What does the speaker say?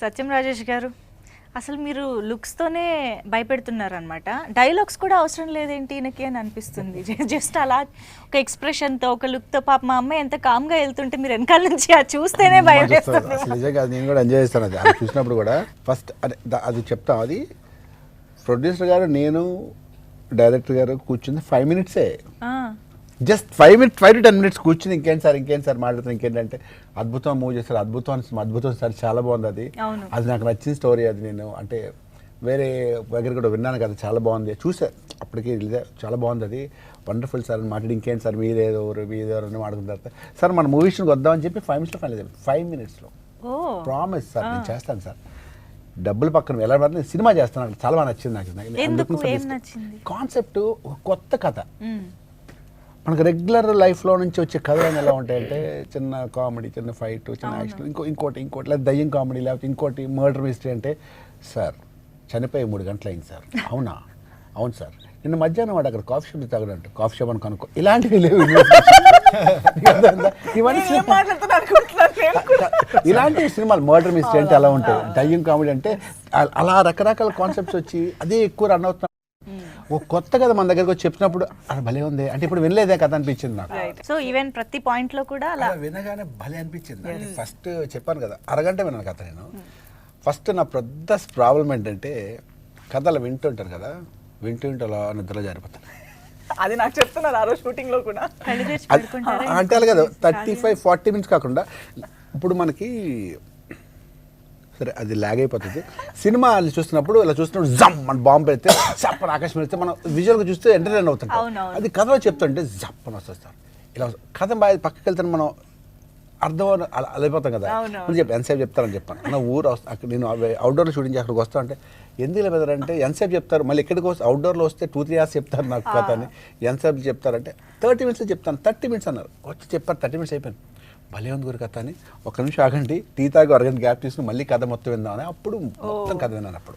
సత్యం రాజేష్ గారు, అసలు మీరు లుక్స్తోనే భయపెడుతున్నారనమాట. డైలాగ్స్ కూడా అవసరం లేదేంటి ఈయనకి అని అనిపిస్తుంది. జస్ట్ అలా ఒక ఎక్స్ప్రెషన్తో, ఒక లుక్తో. పాప మా అమ్మాయి ఎంత కామ్గా వెళ్తుంటే మీరు వెనకాల నుంచి అది చూస్తేనే భయం వేస్తుంది. నిజంగా నేను కూడా ఎంజాయ్ చేస్తాను అది చూసినప్పుడు కూడా. ఫస్ట్ అది చెప్తాం, అది ప్రొడ్యూసర్ గారు నేను డైరెక్టర్ గారు కూర్చుంది 5 minutes. జస్ట్ 5 to 10 minutes కూర్చుని ఇంకేంటి సార్ మాట్లాడుతాను, ఇంకేంటంటే అద్భుతం మూవ్ చేస్తారు, అద్భుతం సార్, చాలా బాగుంది అది నాకు నచ్చిన స్టోరీ. అది నేను అంటే వేరే దగ్గర కూడా విన్నాను కదా, చాలా బాగుంది, చూసా అప్పటికి చాలా బాగుంది, అది వండర్ఫుల్ సార్ అని మాట్లాడి ఇంకేంటి సార్ మీరేదోరు అని మాట్లాడుకుంటారు సార్, మన మూవీస్కి వద్దామని చెప్పి 5 minutes ఫైనల్ అయిపోయింది. 5 minutes ప్రామిస్ సార్ నేను చేస్తాను సార్, డబ్బులు పక్కన ఎలా పడుతుంది, సినిమా చేస్తాను, చాలా బాగా నచ్చింది నాకు. కాన్సెప్ట్ కొత్త కథ, మనకు రెగ్యులర్ లైఫ్లో నుంచి వచ్చే కథలు ఎలా ఉంటాయంటే చిన్న కామెడీ, చిన్న ఫైట్, చిన్న యాక్షన్, ఇంకోటి లేదా దయ్యం కామెడీ, లేకపోతే ఇంకోటి మర్డర్ మిస్టరీ. అంటే సార్ చనిపోయి 3 గంటలు అయింది సార్, అవునా, అవును సార్, నిన్న మధ్యాహ్నం వాడు అక్కడ కాఫీ షాప్ తాగడంట, కాఫీ షాప్ అని కనుక్కో, ఇలాంటివి లేవు. ఇలాంటి సినిమాలు మర్డర్ మిస్టరీ అంటే అలా ఉంటాయి, దయ్యం కామెడీ అంటే అలా రకరకాల కాన్సెప్ట్స్ వచ్చి అదే ఎక్కువ రన్ అవుతున్నాయి. ఓ కొత్త కథ మన దగ్గరకు వచ్చి చెప్పినప్పుడు అది భలే ఉంది అంటే ఇప్పుడు వినలేదే కథ అనిపించింది నాకు. సో ఈవెన్ ప్రతి పాయింట్ లో కూడా అలా వినగానే భలే అనిపించింది. ఫస్ట్ చెప్పాను కదా, అరగంట విన్నాను కథ నేను. ఫస్ట్ నా పెద్ద ప్రాబ్లం ఏంటంటే కథలు వింటుంటాను కదా, వింటూ అలా నిద్రలో జారిపోతాను. అది నాకు చెప్తున్నారు ఆ రోజు షూటింగ్ లో కూడా. అంటే అలా కదా 35-40 minutes కాకుండా ఇప్పుడు మనకి సరే అది లాగ్ అయిపోతుంది. సినిమా చూస్తున్నప్పుడు ఇలా చూస్తున్నప్పుడు జమ్ మన బాంబు పెడితే జప్పని ఆకాశం పెడితే మనం విజువల్గా చూస్తే ఎంటర్టైన్ అవుతుంటాం. అది కథలో చెప్తుంటే జప్పని వస్తుంది సార్, ఇలా కథ బాగా పక్కకి వెళ్తాను మనం అర్థం అలా అయిపోతాం కదా. ఎంతసేపు చెప్తారని చెప్పాను నా ఊరు అక్కడ నేను అవుట్డోర్లో షూటింగ్ చేసి అక్కడికి వస్తా అంటే ఎందుకు ఇలా పెడతారంటే ఎంతసేపు చెప్తారు, మళ్ళీ ఎక్కడికి వస్తే అవుట్డోర్లో వస్తే 2-3 hours చెప్తారు నాకు కథ అని. ఎంతసేపు చెప్తారంటే 30 minutes చెప్తాను, 30 minutes అన్నారు, వచ్చి చెప్పారు 30 minutes అయిపోయింది. భలే ఉంది గురి కథ అని, 1 నిమిషం ఆగండి, టీ తాగి అరగంట గ్యాప్ తీసుకుని మళ్ళీ కథ మొత్తం విందామని అప్పుడు మొత్తం కథ విన్నాను. అప్పుడు